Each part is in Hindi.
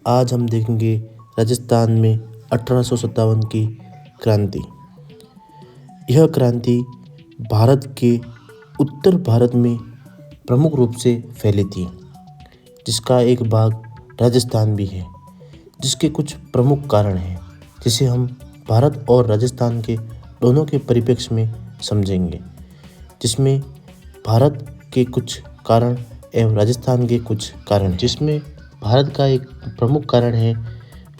आज हम देखेंगे राजस्थान में 1857 की क्रांति। यह क्रांति भारत के उत्तर भारत में प्रमुख रूप से फैली थी, जिसका एक भाग राजस्थान भी है, जिसके कुछ प्रमुख कारण हैं, जिसे हम भारत और राजस्थान के दोनों के परिप्रेक्ष्य में समझेंगे, जिसमें भारत के कुछ कारण एवं राजस्थान के कुछ कारण। जिसमें भारत का एक प्रमुख कारण है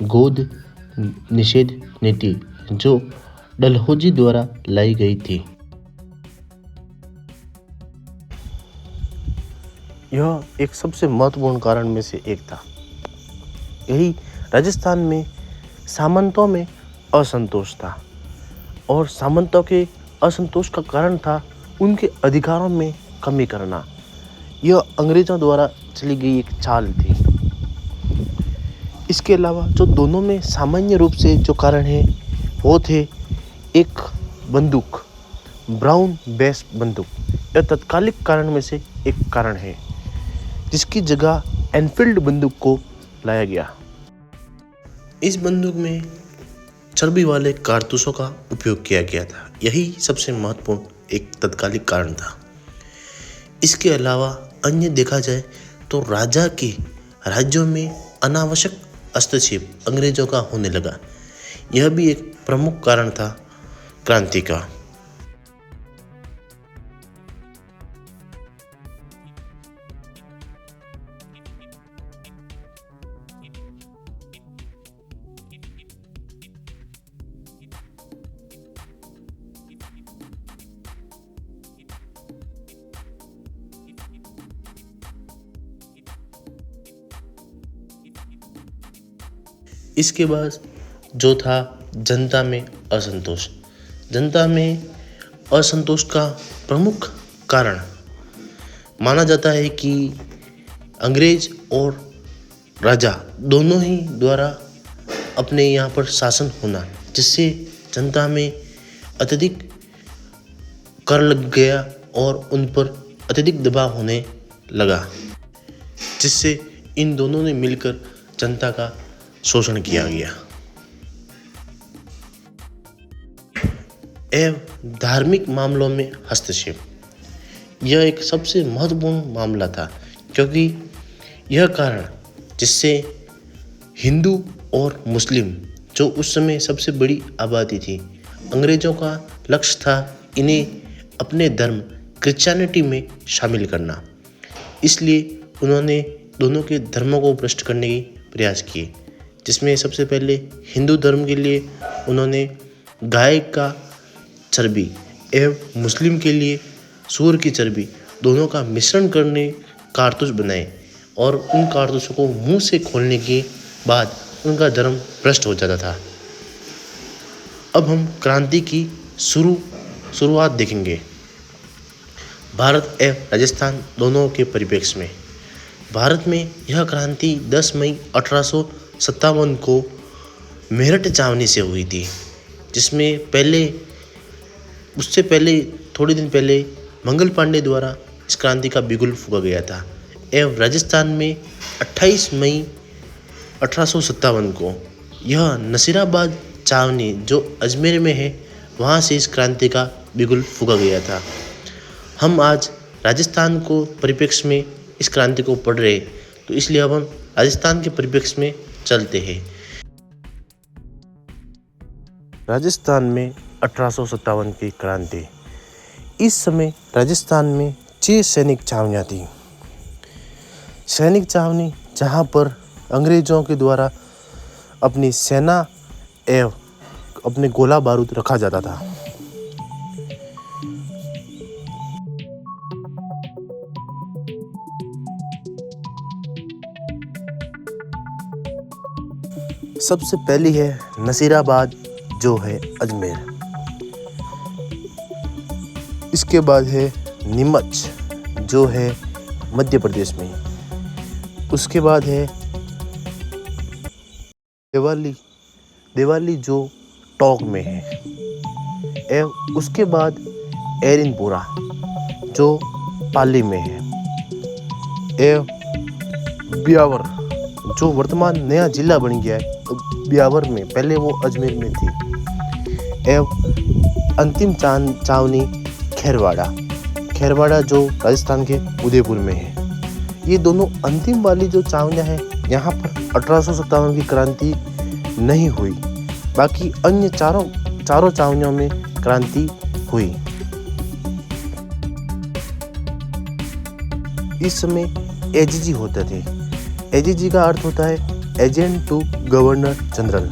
गोद निषेध नीति, जो डलहौजी द्वारा लाई गई थी। यह एक सबसे महत्वपूर्ण कारण में से एक था। यही राजस्थान में सामंतों में असंतोष था और सामंतों के असंतोष का कारण था उनके अधिकारों में कमी करना। यह अंग्रेजों द्वारा चली गई एक चाल थी। इसके अलावा जो दोनों में सामान्य रूप से जो कारण है वो थे एक बंदूक, ब्राउन बेस बंदूक। यह तत्कालिक कारण में से एक कारण है, जिसकी जगह एनफील्ड बंदूक को लाया गया। इस बंदूक में चर्बी वाले कारतूसों का उपयोग किया गया था। यही सबसे महत्वपूर्ण एक तत्कालिक कारण था। इसके अलावा अन्य देखा जाए तो राजा के राज्यों में अनावश्यक हस्तक्षेप अंग्रेजों का होने लगा। यह भी एक प्रमुख कारण था क्रांति का। इसके बाद जो था जनता में असंतोष। जनता में असंतोष का प्रमुख कारण माना जाता है कि अंग्रेज और राजा दोनों ही द्वारा अपने यहाँ पर शासन होना, जिससे जनता में अत्यधिक कर लग गया और उन पर अत्यधिक दबाव होने लगा, जिससे इन दोनों ने मिलकर जनता का शोषण किया गया। एवं धार्मिक मामलों में हस्तक्षेप, यह एक सबसे महत्वपूर्ण मामला था, क्योंकि यह कारण जिससे हिंदू और मुस्लिम, जो उस समय सबसे बड़ी आबादी थी, अंग्रेजों का लक्ष्य था इन्हें अपने धर्म क्रिश्चियनिटी में शामिल करना। इसलिए उन्होंने दोनों के धर्मों को भ्रष्ट करने के प्रयास किए, जिसमें सबसे पहले हिंदू धर्म के लिए उन्होंने गाय का चर्बी एवं मुस्लिम के लिए सूअर की चर्बी दोनों का मिश्रण करने कारतूस बनाए, और उन कारतूसों को मुंह से खोलने के बाद उनका धर्म भ्रष्ट हो जाता था। अब हम क्रांति की शुरुआत देखेंगे भारत एवं राजस्थान दोनों के परिप्रेक्ष्य में। भारत में यह क्रांति 10 मई 1857 को मेरठ छावनी से हुई थी, जिसमें उससे पहले थोड़े दिन पहले मंगल पांडे द्वारा इस क्रांति का बिगुल फूंका गया था। एवं राजस्थान में 28 मई 1857 को यह नसीराबाद छावनी जो अजमेर में है, वहाँ से इस क्रांति का बिगुल फूंका गया था। हम आज राजस्थान को परिप्रेक्ष्य में इस क्रांति को पढ़ रहे, तो इसलिए अब हम राजस्थान के परिप्रेक्ष्य में चलते हैं। राजस्थान में 1857 की क्रांति। इस समय राजस्थान में 6 सैनिक छावनियाँ थी। सैनिक छावनी जहाँ पर अंग्रेजों के द्वारा अपनी सेना एवं अपने गोला बारूद रखा जाता था। सबसे पहली है नसीराबाद, जो है अजमेर। इसके बाद है नीमच, जो है मध्य प्रदेश में। उसके बाद है दिवाली, जो टोंक में है। एवं उसके बाद एरिनपुरा, जो पाली में है। एवं ब्यावर, जो वर्तमान नया जिला बन गया है ब्यावर में, पहले वो अजमेर में थी। एवं अंतिम छावनी खैरवाड़ा जो राजस्थान के उदयपुर में है। ये दोनों अंतिम वाली जो छावनियाँ हैं, यहाँ पर 1857 की क्रांति नहीं हुई, बाकी अन्य चारों छावनियों में क्रांति हुई। इस समय एजीजी होते थे। एजीजी का अर्थ होता है एजेंट टू गवर्नर जनरल।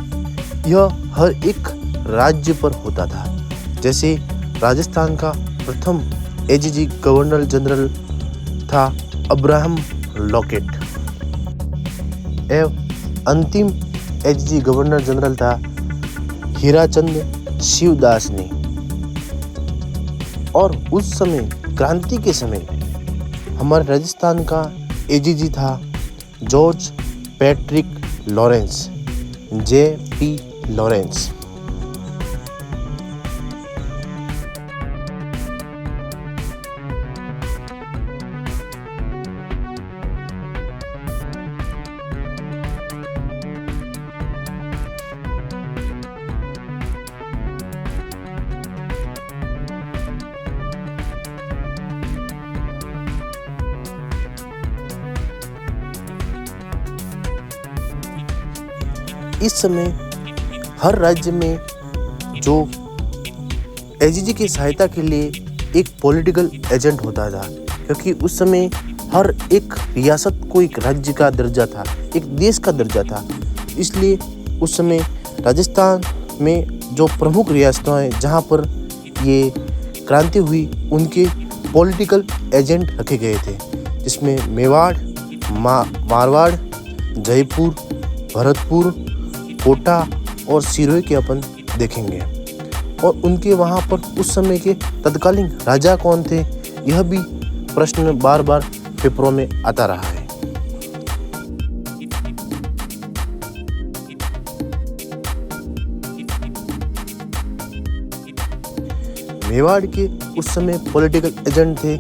यह हर एक राज्य पर होता था। जैसे राजस्थान का प्रथम एजीजी गवर्नर जनरल था अब्राहम लॉकेट, एवं अंतिम एजीजी गवर्नर जनरल था हीराचंद शिवदासनी। और उस समय क्रांति के समय हमारे राजस्थान का एजीजी था George Patrick Lawrence, JP Lawrence. इस समय हर राज्य में जो एजीजी की सहायता के लिए एक पॉलिटिकल एजेंट होता था, क्योंकि उस समय हर एक रियासत को एक राज्य का दर्जा था, एक देश का दर्जा था। इसलिए उस समय राजस्थान में जो प्रमुख रियासतें हैं जहाँ पर ये क्रांति हुई, उनके पॉलिटिकल एजेंट रखे गए थे, जिसमें मेवाड़, मारवाड़, जयपुर, भरतपुर, कोटा और सिरोही के अपन देखेंगे। और उनके वहाँ पर उस समय के तत्कालीन राजा कौन थे, यह भी प्रश्न बार बार पेपरों में आता रहा है। मेवाड़ के उस समय पॉलिटिकल एजेंट थे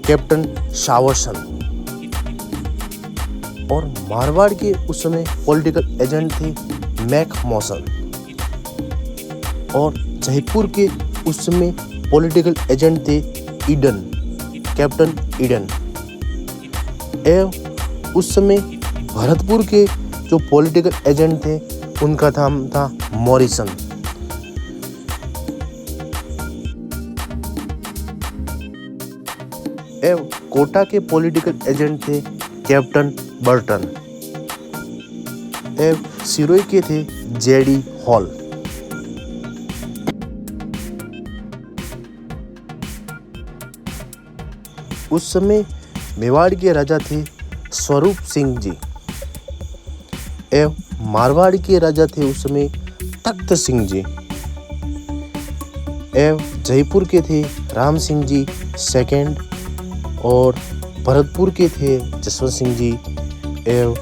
कैप्टन शावरसन, और मारवाड़ के उस समय पॉलिटिकल एजेंट थे मैक मौसन, और जयपुर के उस समय पॉलिटिकल एजेंट थे ईडन, कैप्टन ईडन। एवं उस समय भरतपुर के जो पॉलिटिकल एजेंट थे उनका नाम था मॉरिसन। एवं कोटा के पॉलिटिकल एजेंट थे कैप्टन बर्टन। एवं सिरोही के थे JD हॉल। उस समय मेवाड़ के राजा थे स्वरूप सिंह जी, एवं मारवाड़ के राजा थे उस समय तख्त सिंह जी, एवं जयपुर के थे राम सिंह जी सेकंड, और भरतपुर के थे जसवंत सिंह जी, एवं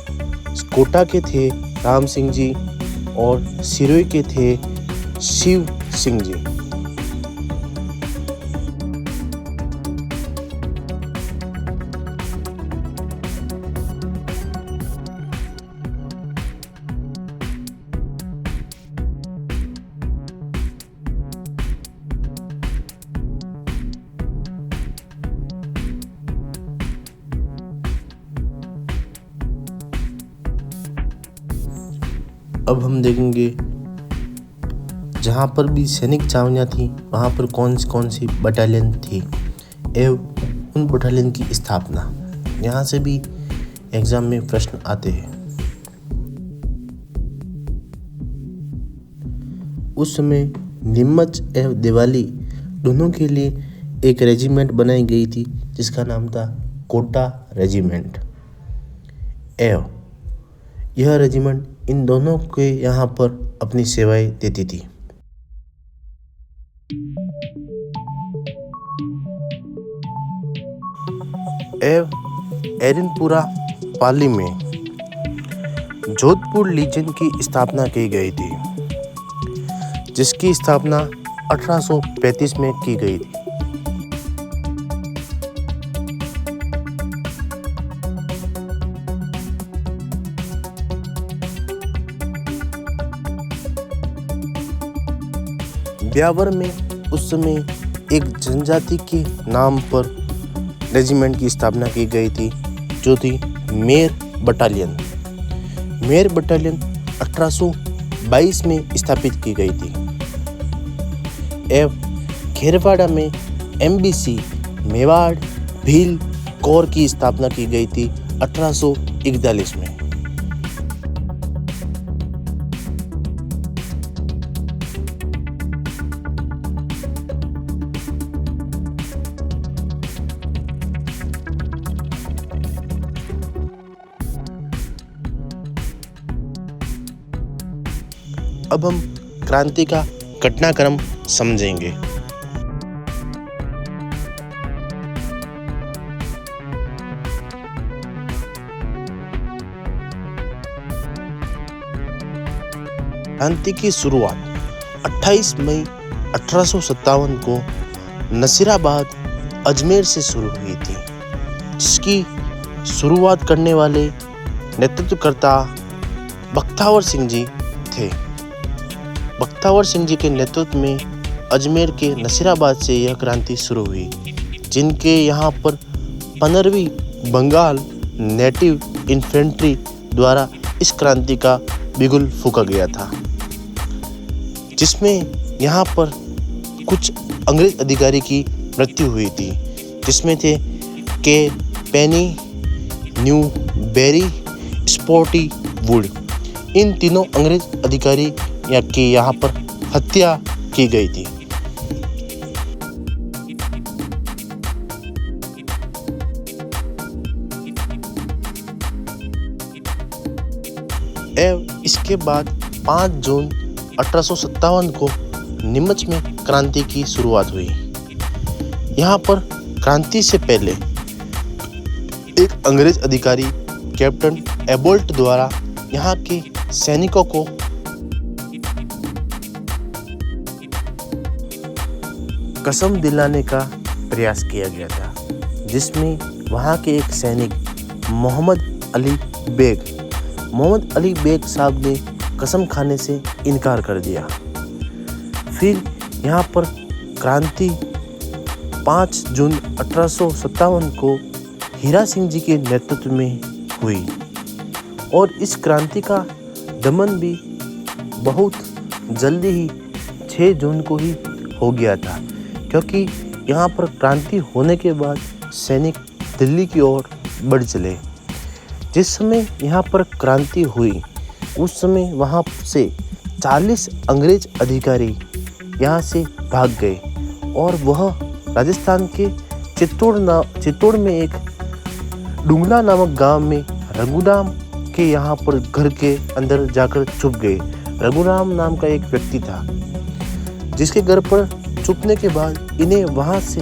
कोटा के थे राम सिंह जी, और सिरोही के थे शिव सिंह जी। अब हम देखेंगे जहाँ पर भी सैनिक छावनियाँ थी वहाँ पर कौन सी बटालियन थी एवं उन बटालियन की स्थापना। यहाँ से भी एग्जाम में प्रश्न आते हैं। उस समय नीमच एवं दिवाली दोनों के लिए एक रेजिमेंट बनाई गई थी जिसका नाम था कोटा रेजिमेंट। एवं यह रेजिमेंट इन दोनों के यहाँ पर अपनी सेवाएं देती थी। एरनपुरा पाली में जोधपुर लीजन की स्थापना की गई थी, जिसकी स्थापना 1835 में की गई थी। ब्यावर में उस समय एक जनजाति के नाम पर रेजिमेंट की स्थापना की गई थी, जो थी मेर बटालियन। मेर बटालियन 1822 में स्थापित की गई थी। एवं खेरवाड़ा में MBC मेवाड़ भील कोर की स्थापना की गई थी 1841 में। अब हम क्रांति का घटनाक्रम समझेंगे। क्रांति की शुरुआत 28 मई 1857 को नसीराबाद अजमेर से शुरू हुई थी, जिसकी शुरुआत करने वाले नेतृत्वकर्ता बख्तावर सिंह जी थे। बख्तावर सिंह जी के नेतृत्व में अजमेर के नसीराबाद से यह क्रांति शुरू हुई, जिनके यहाँ पर 15वीं बंगाल नेटिव इन्फेंट्री द्वारा इस क्रांति का बिगुल फूंका गया था, जिसमें यहाँ पर कुछ अंग्रेज अधिकारी की मृत्यु हुई थी, जिसमें थे के पेनी, न्यू बेरी, स्पोर्टी वुड। इन तीनों अंग्रेज अधिकारी की यहाँ पर हत्या की गई थी। एवं इसके बाद 5 जून 1857 को नीमच में क्रांति की शुरुआत हुई। यहाँ पर क्रांति से पहले एक अंग्रेज अधिकारी कैप्टन एबोल्ट द्वारा यहाँ के सैनिकों को कसम दिलाने का प्रयास किया गया था, जिसमें वहाँ के एक सैनिक मोहम्मद अली बेग साहब ने कसम खाने से इनकार कर दिया। फिर यहाँ पर क्रांति 5 जून 1857 को हीरा सिंह जी के नेतृत्व में हुई और इस क्रांति का दमन भी बहुत जल्दी ही 6 जून को ही हो गया था, क्योंकि यहाँ पर क्रांति होने के बाद सैनिक दिल्ली की ओर बढ़ चले। जिस समय यहाँ पर क्रांति हुई उस समय वहाँ से 40 अंग्रेज अधिकारी यहाँ से भाग गए और वह राजस्थान के चित्तौड़ में एक डुंगला नामक गांव में रघुराम के यहाँ पर घर के अंदर जाकर छुप गए। रघुराम नाम का एक व्यक्ति था, जिसके घर पर छुपने के बाद इन्हें वहाँ से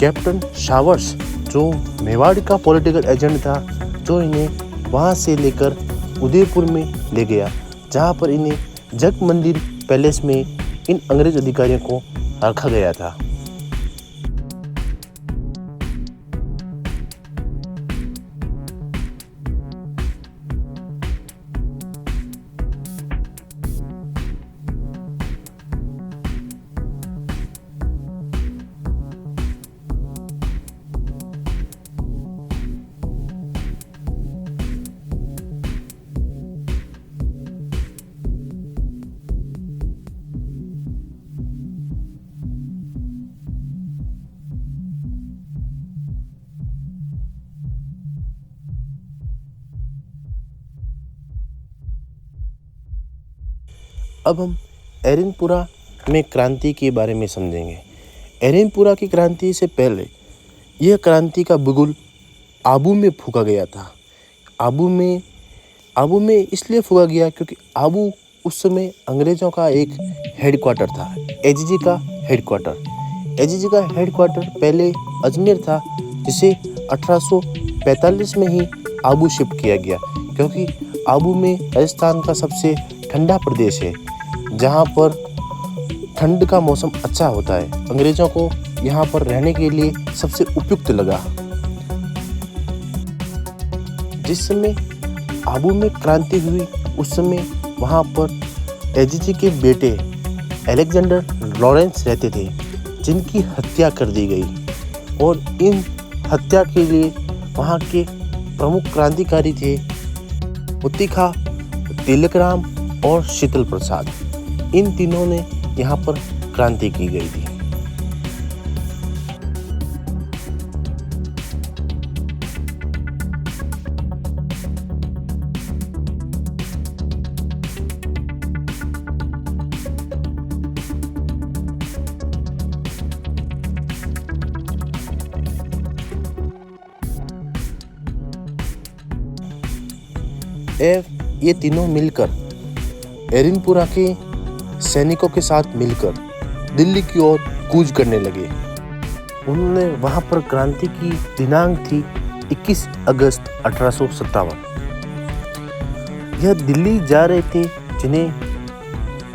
कैप्टन शावर्स, जो मेवाड़ का पॉलिटिकल एजेंट था, जो इन्हें वहाँ से लेकर उदयपुर में ले गया, जहाँ पर इन्हें जग मंदिर पैलेस में इन अंग्रेज अधिकारियों को रखा गया था। अब हम एरनपुरा में क्रांति के बारे में समझेंगे। एरनपुरा की क्रांति से पहले यह क्रांति का बिगुल आबू में फूंका गया था। आबू में इसलिए फूंका गया क्योंकि आबू उस समय अंग्रेज़ों का एक हेडक्वार्टर था, एजीजी का हेडक्वार्टर। एजीजी का हेडक्वार्टर पहले अजमेर था, जिसे 1845 में ही आबू शिफ्ट किया गया, क्योंकि आबू में राजस्थान का सबसे ठंडा प्रदेश है, जहाँ पर ठंड का मौसम अच्छा होता है। अंग्रेज़ों को यहाँ पर रहने के लिए सबसे उपयुक्त लगा। जिस समय आबू में क्रांति हुई उस समय वहाँ पर एजीजी के बेटे अलेक्जेंडर लॉरेंस रहते थे, जिनकी हत्या कर दी गई। और इन हत्या के लिए वहाँ के प्रमुख क्रांतिकारी थे मुत्तिखा, तिलकराम और शीतल प्रसाद। इन तीनों ने यहाँ पर क्रांति की गई थी। ये तीनों मिलकर एरिनपुरा के सैनिकों के साथ मिलकर दिल्ली की ओर कूच करने लगे। उन्होंने वहां पर क्रांति की दिनांक थी 21 अगस्त 1857। यह दिल्ली जा रहे थे, जिन्हें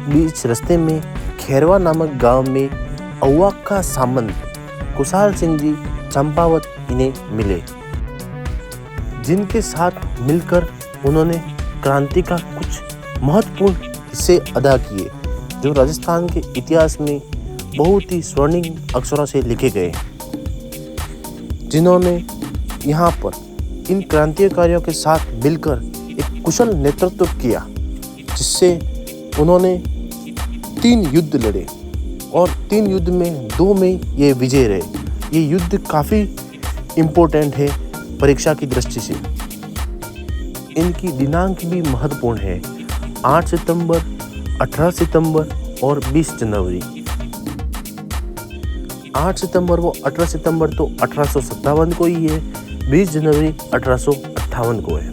बीच रास्ते में खैरवा नामक गांव में अव्वा का सामंत कुशाल सिंह जी चंपावत इन्हें मिले, जिनके साथ मिलकर उन्होंने क्रांति का कुछ महत्वपूर्ण हिस्से अदा किए, जो राजस्थान के इतिहास में बहुत ही स्वर्णिम अक्षरों से लिखे गए, जिन्होंने यहाँ पर इन क्रांतिकारियों के साथ मिलकर एक कुशल नेतृत्व किया, जिससे उन्होंने 3 युद्ध लड़े और 3 युद्ध में 2 में ये विजय रहे। ये युद्ध काफ़ी इम्पोर्टेंट है परीक्षा की दृष्टि से। इनकी दिनांक भी महत्वपूर्ण है, 8 सितंबर, 18 सितंबर और 20 जनवरी। 8 सितंबर व 18 सितंबर तो 1857 को ही है, 20 जनवरी 1858 को है।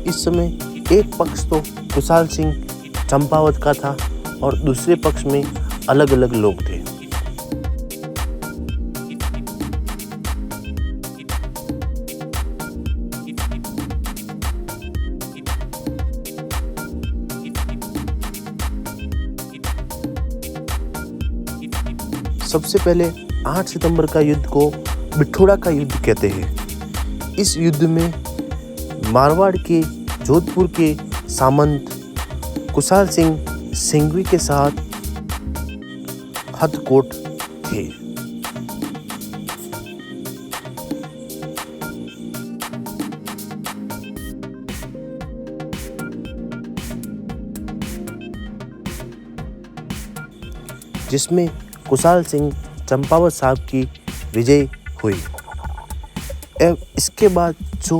इस समय एक पक्ष तो कुशाल सिंह चंपावत का था और दूसरे पक्ष में अलग अलग लोग थे। सबसे पहले 8 सितंबर का युद्ध को बिठोड़ा का युद्ध कहते हैं। इस युद्ध में मारवाड़ के जोधपुर के सामंत कुशाल सिंह सिंघवी के साथ हथकोट थे। जिसमें कुशाल सिंह चंपावत साहब की विजय हुई। इसके बाद जो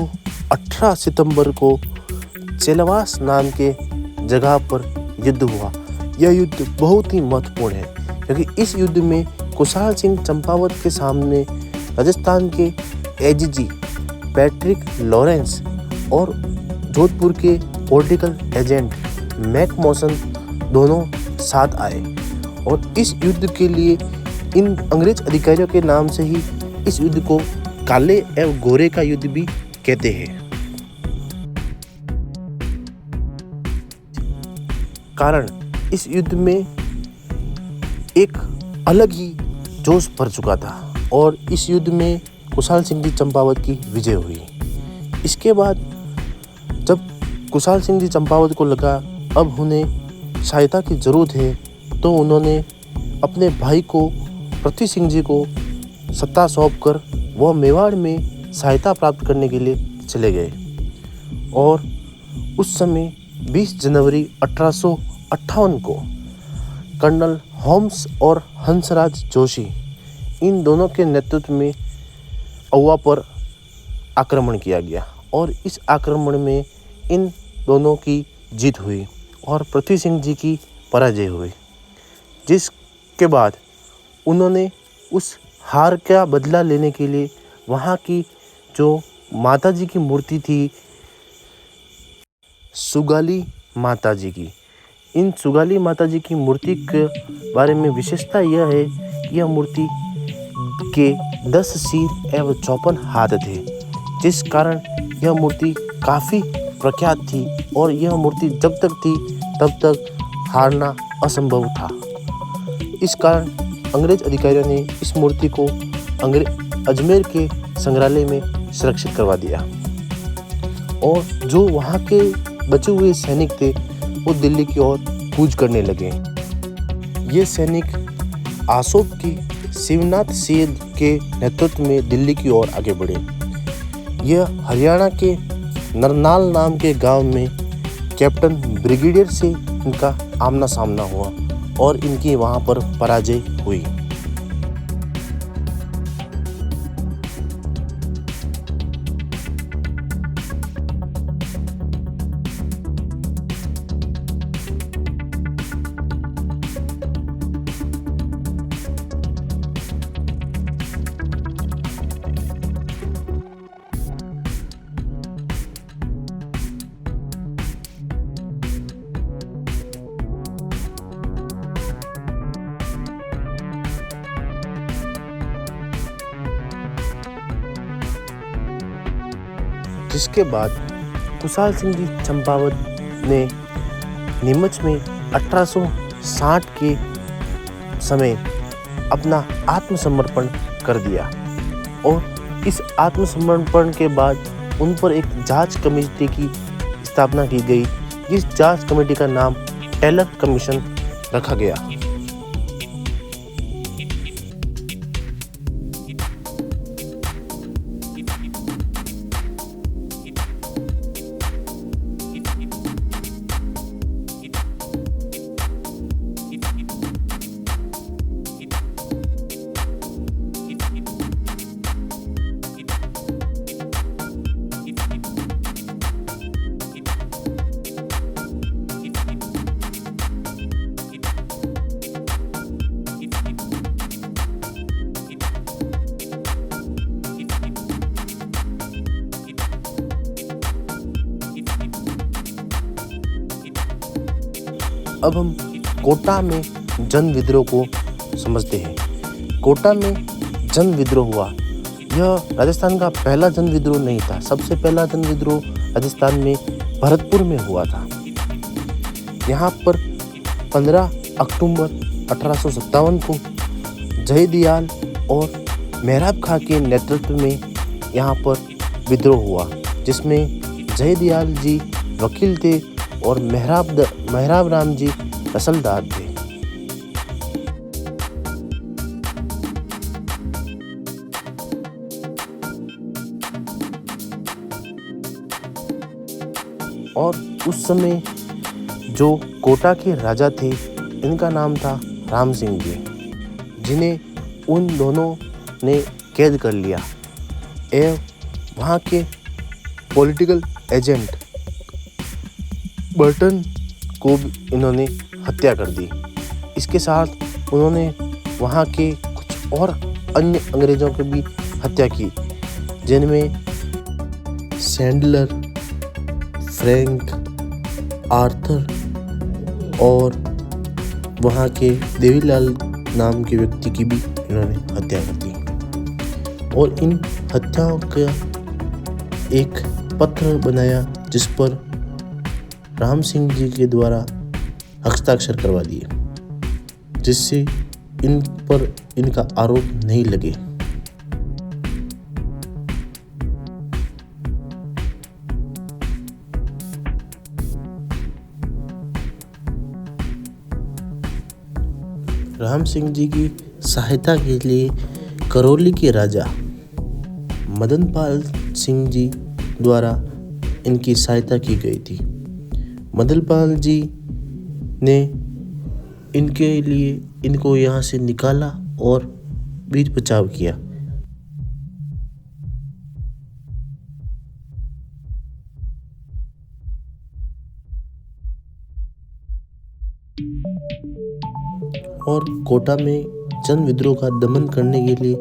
18 सितंबर को चेलवास नाम के जगह पर युद्ध हुआ, यह युद्ध बहुत ही महत्वपूर्ण है, क्योंकि इस युद्ध में कुशाल सिंह चंपावत के सामने राजस्थान के एजीजी पैट्रिक लॉरेंस और जोधपुर के पॉलिटिकल एजेंट मैकमोसन दोनों साथ आए। और इस युद्ध के लिए इन अंग्रेज अधिकारियों के नाम से ही इस युद्ध को काले एवं गोरे का युद्ध भी कहते हैं। कारण इस युद्ध में एक अलग ही जोश भर चुका था और इस युद्ध में कुशाल सिंह जी चंपावत की विजय हुई। इसके बाद जब कुशाल सिंह जी चंपावत को लगा अब उन्हें सहायता की जरूरत है, तो उन्होंने अपने भाई को पृथ्वी सिंह जी को सत्ता सौंपकर वह मेवाड़ में सहायता प्राप्त करने के लिए चले गए। और उस समय 20 जनवरी 1858 को कर्नल होम्स और हंसराज जोशी इन दोनों के नेतृत्व में अव्वा पर आक्रमण किया गया और इस आक्रमण में इन दोनों की जीत हुई और पृथ्वी सिंह जी की पराजय हुई। जिसके बाद उन्होंने उस हार का बदला लेने के लिए वहाँ की जो माता जी की मूर्ति थी, सुगाली माता जी की, इन सुगाली माता जी की मूर्ति के बारे में विशेषता यह है कि यह मूर्ति के 10 सिर एवं 54 हाथ थे, जिस कारण यह मूर्ति काफ़ी प्रख्यात थी और यह मूर्ति जब तक थी तब तक हारना असंभव था। इस कारण अंग्रेज अधिकारियों ने इस मूर्ति को अजमेर के संग्रहालय में सुरक्षित करवा दिया और जो वहाँ के बचे हुए सैनिक थे वो दिल्ली की ओर कूच कूच करने लगे। ये सैनिक अशोक की शिवनाथ सेठ के नेतृत्व में दिल्ली की ओर आगे बढ़े। यह हरियाणा के नरनाल नाम के गांव में कैप्टन ब्रिगेडियर से इनका आमना सामना हुआ और इनकी वहां पर पराजय हुई। जिसके बाद कुशाल सिंह जी चंपावत ने नीमच में 1860 के समय अपना आत्मसमर्पण कर दिया और इस आत्मसमर्पण के बाद उन पर एक जांच कमेटी की स्थापना की गई। इस जांच कमेटी का नाम टेलर कमीशन रखा गया। अब हम कोटा में जन विद्रोह को समझते हैं। कोटा में जन विद्रोह हुआ। यह राजस्थान का पहला जन विद्रोह नहीं था। सबसे पहला जन विद्रोह राजस्थान में भरतपुर में हुआ था। यहाँ पर 15 अक्टूबर 1857 को जयदयाल और मेहराब खां के नेतृत्व में यहाँ पर विद्रोह हुआ, जिसमें जयदयाल जी वकील थे और मेहराब राम जी रसलदार थे। और उस समय जो कोटा के राजा थे, इनका नाम था राम सिंह जी, जिन्हें उन दोनों ने कैद कर लिया एवं वहाँ के पॉलिटिकल एजेंट बर्टन को इन्होंने हत्या कर दी। इसके साथ उन्होंने वहाँ के कुछ और अन्य अंग्रेजों की भी हत्या की, जिनमें सैंडलर, फ्रैंक, आर्थर और वहाँ के देवीलाल नाम के व्यक्ति की भी इन्होंने हत्या कर दी और इन हत्याओं का एक पत्र बनाया जिस पर राम सिंह जी के द्वारा हस्ताक्षर करवा दिए, जिससे इन पर इनका आरोप नहीं लगे। राम सिंह जी की सहायता के लिए करौली के राजा मदनपाल सिंह जी द्वारा इनकी सहायता की गई थी। मदनपाल जी ने इनके लिए इनको यहाँ से निकाला और बीच बचाव किया। और कोटा में जन विद्रोह का दमन करने के लिए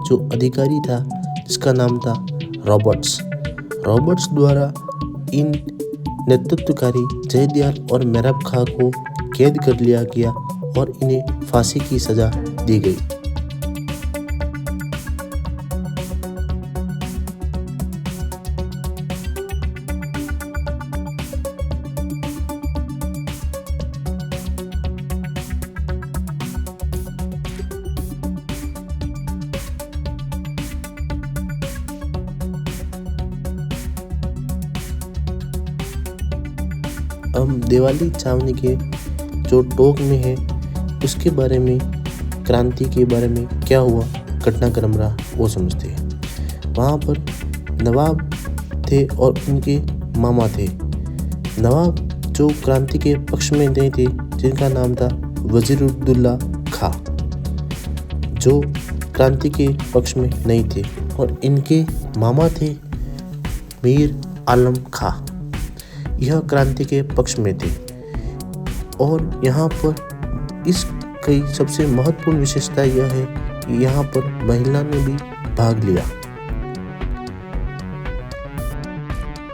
जो अधिकारी था, जिसका नाम था रॉबर्ट्स द्वारा इन नेतृत्वकारी जयदयाल और मेहराब खां को कैद कर लिया गया और इन्हें फांसी की सजा दी गई। अब दिवाली छावनी के जो टोंक में है उसके बारे में, क्रांति के बारे में क्या हुआ, घटनाक्रम रहा, वो समझते हैं। वहाँ पर नवाब थे और उनके मामा थे। नवाब जो क्रांति के पक्ष में नहीं थे, जिनका नाम था वजीरुद्दौला खां, जो क्रांति के पक्ष में नहीं थे, और इनके मामा थे मीर आलम खां, यह क्रांति के पक्ष में थे। और यहाँ पर इस कई सबसे महत्वपूर्ण विशेषता यह है कि यहाँ पर महिला ने भी भाग लिया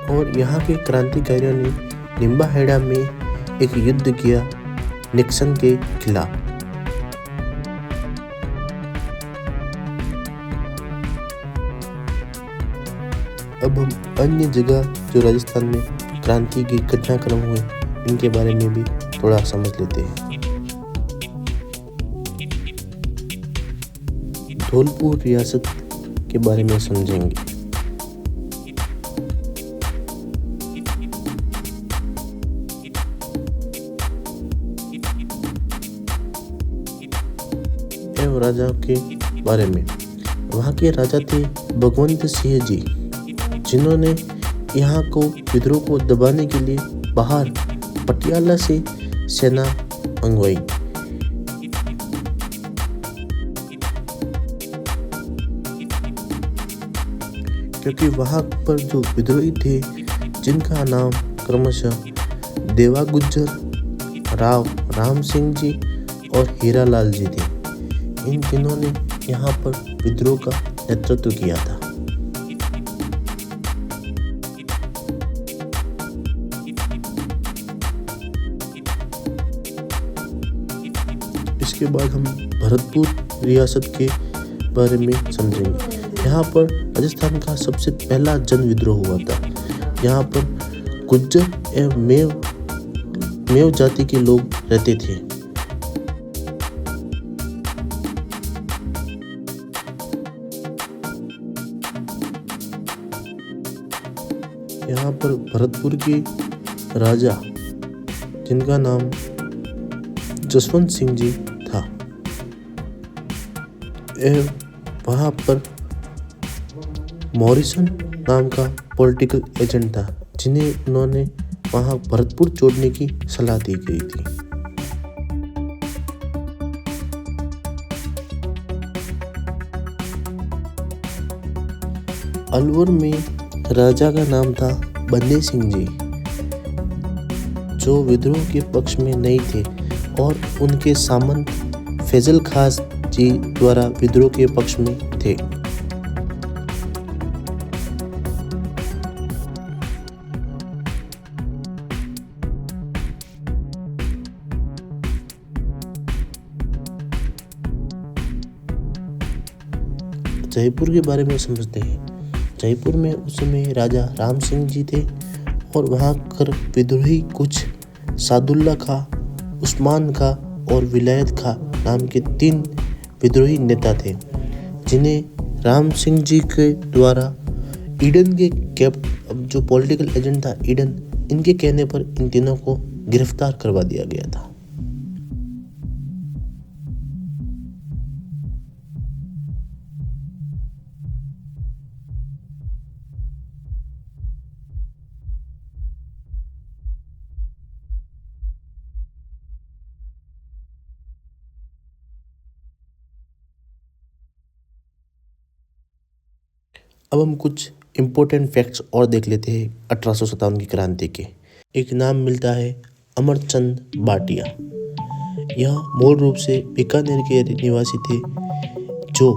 और यहाँ के क्रांतिकारियों ने लिम्बाहेड़ा में एक युद्ध किया निक्सन के खिलाफ। अब हम अन्य जगह जो राजस्थान में क्रांति के घटनाक्रम हुए, इनके बारे में भी थोड़ा समझ लेते हैं। धौलपुर रियासत के बारे में समझेंगे। एवं राजा के बारे में, वहाँ के राजा थे भगवंत सिंह जी, जिन्होंने यहाँ को विद्रोह को दबाने के लिए बाहर पटियाला से सेना मंगवाई। क्योंकि वहाँ पर जो विद्रोही थे, जिनका नाम क्रमशः देवा गुज्जर, राव राम सिंह जी और हीरालाल जी थे, इन तीनों ने यहाँ पर विद्रोह का नेतृत्व किया था। इसके बाद हम भरतपुर रियासत के बारे में समझेंगे। यहाँ पर राजस्थान का सबसे पहला जन विद्रोह हुआ था। यहाँ पर गुज्जर एवं मेव जाति के लोग रहते थे। यहाँ पर भरतपुर के राजा, जिनका नाम जसवंत सिंह जी था, एवं वहाँ पर मॉरिसन नाम का पॉलिटिकल एजेंट था, जिन्हें उन्होंने वहाँ भरतपुर छोड़ने की सलाह दी गई थी। अलवर में राजा का नाम था बंदे सिंह जी, जो विद्रोह के पक्ष में नहीं थे और उनके सामंत फैजल खां जी द्वारा विद्रोह के पक्ष में थे। जयपुर के बारे में समझते हैं। जयपुर में उस समय राजा राम सिंह जी थे और वहाँ कर विद्रोही कुछ सादुल्ला खां, उस्मान खां और विलायत खां नाम के 3 विद्रोही नेता थे, जिन्हें राम सिंह जी के द्वारा ईडन के जो पॉलिटिकल एजेंट था ईडन, इनके कहने पर इन तीनों को गिरफ्तार करवा दिया गया था। अब हम कुछ इम्पोर्टेंट फैक्ट्स और देख लेते हैं 1857 की क्रांति के। एक नाम मिलता है अमरचंद भाटिया। यह मूल रूप से बीकानेर के निवासी थे, जो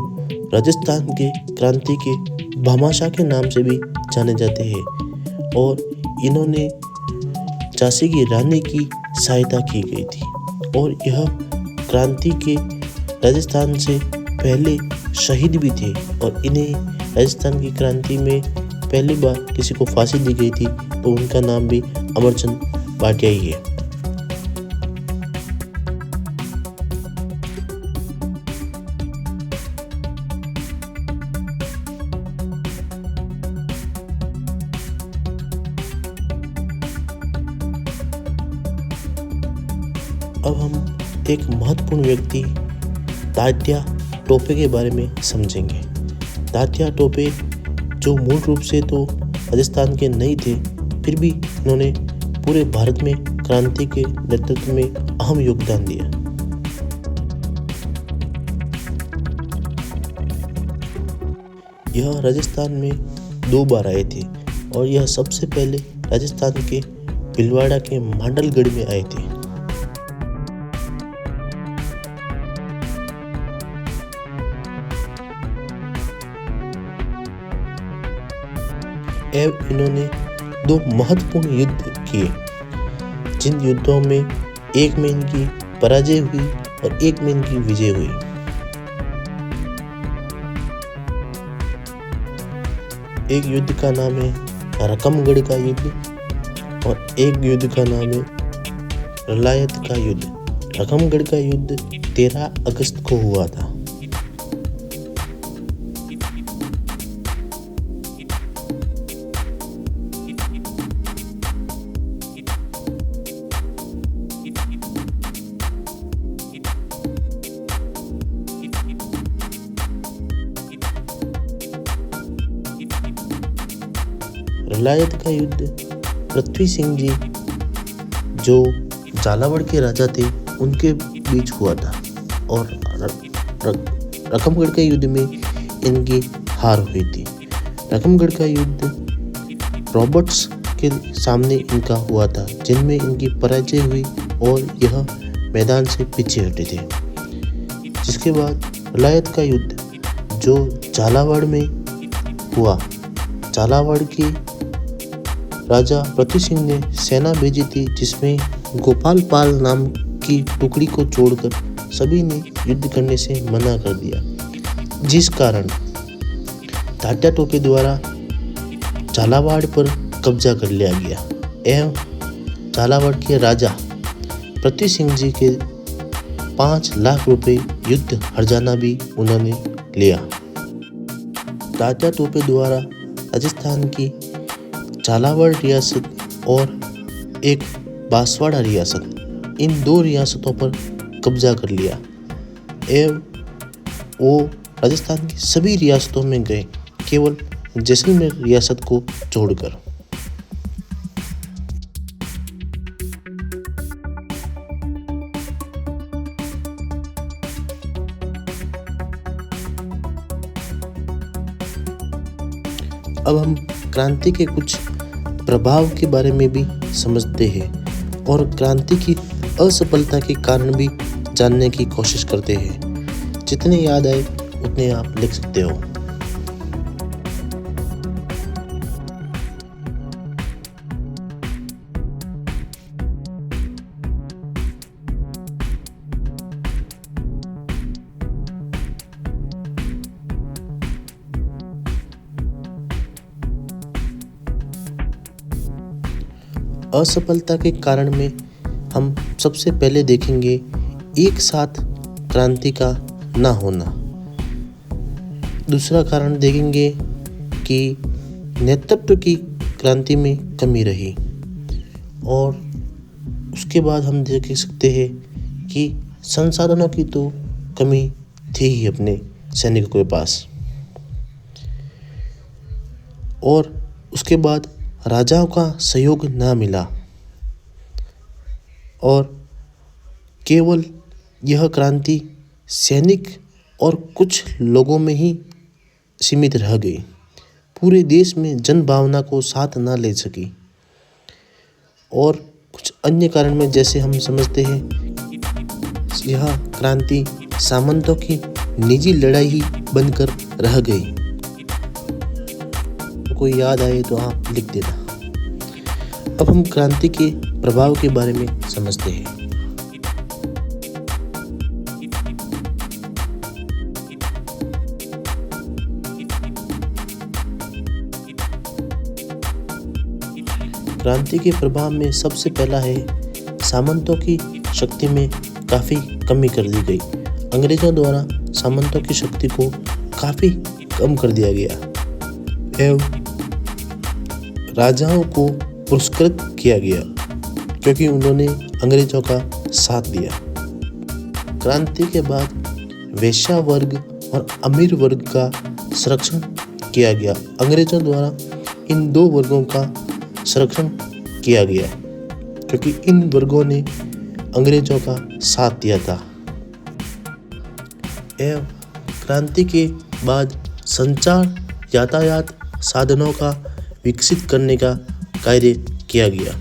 राजस्थान के क्रांति के भामाशाह के नाम से भी जाने जाते हैं, और इन्होंने झांसी की रानी की सहायता की गई थी, और यह क्रांति के राजस्थान से पहले शहीद भी थे, और इन्हें राजस्थान की क्रांति में पहली बार किसी को फांसी दी गई थी, तो उनका नाम भी अमरचंद भाटिया ही है। अब हम एक महत्वपूर्ण व्यक्ति तात्या टोपे के बारे में समझेंगे। तात्या टोपे जो मूल रूप से तो राजस्थान के नहीं थे, फिर भी उन्होंने पूरे भारत में क्रांति के नेतृत्व में अहम योगदान दिया। यह राजस्थान में 2 बार आए थे और यह सबसे पहले राजस्थान के भीलवाड़ा के मांडलगढ़ में आए थे। एवं इन्होंने 2 महत्वपूर्ण युद्ध किए, जिन युद्धों में एक में इनकी पराजय हुई और एक में इनकी विजय हुई। एक युद्ध का नाम है रकमगढ़ का युद्ध और एक युद्ध का नाम है रलायत का युद्ध। रकमगढ़ का युद्ध 13 अगस्त को हुआ था। रलायत का युद्ध पृथ्वी सिंह जी जो झालावाड़ के राजा थे उनके बीच हुआ था और रकमगढ़ के युद्ध में इनकी हार हुई थी। रकमगढ़ का युद्ध रॉबर्ट्स के सामने इनका हुआ था, जिनमें इनकी पराजय हुई और यह मैदान से पीछे हटे थे। जिसके बाद रलायत का युद्ध जो झालावाड़ में हुआ, झालावाड़ के राजा पृथ्वी सिंह ने सेना भेजी थी, जिसमें गोपाल पाल नाम की टुकड़ी को छोड़कर सभी ने युद्ध करने से मना कर दिया, जिस कारण तात्या टोपे द्वारा झालावाड़ पर कब्जा कर लिया गया एवं झालावाड़ के राजा पृथ्वी सिंह जी के 5 लाख रुपए युद्ध हर्जाना भी उन्होंने लिया। तात्या टोपे द्वारा राजस्थान की झालावाड़ रियासत और एक बांसवाड़ा रियासत, इन 2 रियासतों पर कब्जा कर लिया एवं वो राजस्थान की सभी रियासतों में गए, केवल जैसलमेर रियासत को छोड़कर। अब हम क्रांति के कुछ प्रभाव के बारे में भी समझते हैं और क्रांति की असफलता के कारण भी जानने की कोशिश करते हैं। जितने याद आए उतने आप लिख सकते हो। असफलता के कारण में हम सबसे पहले देखेंगे एक साथ क्रांति का ना होना। दूसरा कारण देखेंगे कि नेतृत्व की क्रांति में कमी रही और उसके बाद हम देख सकते हैं कि संसाधनों की तो कमी थी ही अपने सैनिकों के पास, और उसके बाद राजाओं का सहयोग ना मिला और केवल यह क्रांति सैनिक और कुछ लोगों में ही सीमित रह गई, पूरे देश में जन भावना को साथ ना ले सकी। और कुछ अन्य कारण में जैसे हम समझते हैं यह क्रांति सामंतों की निजी लड़ाई ही बनकर रह गई। कोई याद आए तो आप लिख देना। अब हम क्रांति के प्रभाव के बारे में समझते हैं। क्रांति के प्रभाव में सबसे पहला है सामंतों की शक्ति में काफ़ी कमी कर दी गई। अंग्रेजों द्वारा सामंतों की शक्ति को काफ़ी कम कर दिया गया एवं राजाओं को पुरस्कृत किया गया, क्योंकि उन्होंने अंग्रेजों का साथ दिया। क्रांति के बाद वैश्या वर्ग और अमीर वर्ग का संरक्षण किया गया। अंग्रेजों द्वारा इन दो वर्गों का संरक्षण किया गया क्योंकि इन वर्गों ने अंग्रेजों का साथ दिया था। एवं क्रांति के बाद संचार यातायात साधनों का विकसित करने का कार्य किया गया।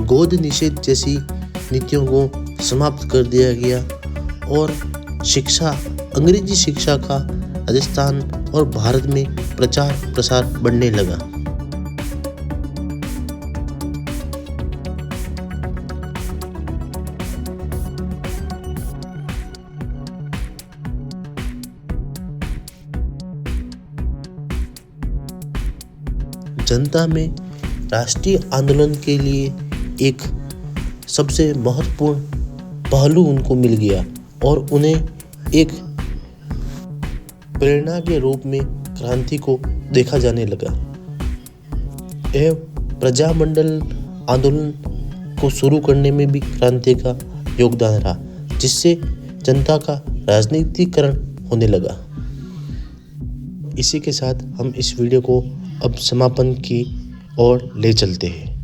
गोद निषेध जैसी नीतियों को समाप्त कर दिया गया और शिक्षा, अंग्रेजी शिक्षा का राजस्थान और भारत में प्रचार प्रसार बढ़ने लगा। जनता में राष्ट्रीय आंदोलन के लिए एक सबसे महत्वपूर्ण पहलू उनको मिल गया और उन्हें एक प्रेरणा के रूप में क्रांति को देखा जाने लगा। एवं प्रजामंडल आंदोलन को शुरू करने में भी क्रांति का योगदान रहा, जिससे जनता का राजनीतिकरण होने लगा। इसी के साथ हम इस वीडियो को अब समापन की ओर ले चलते हैं।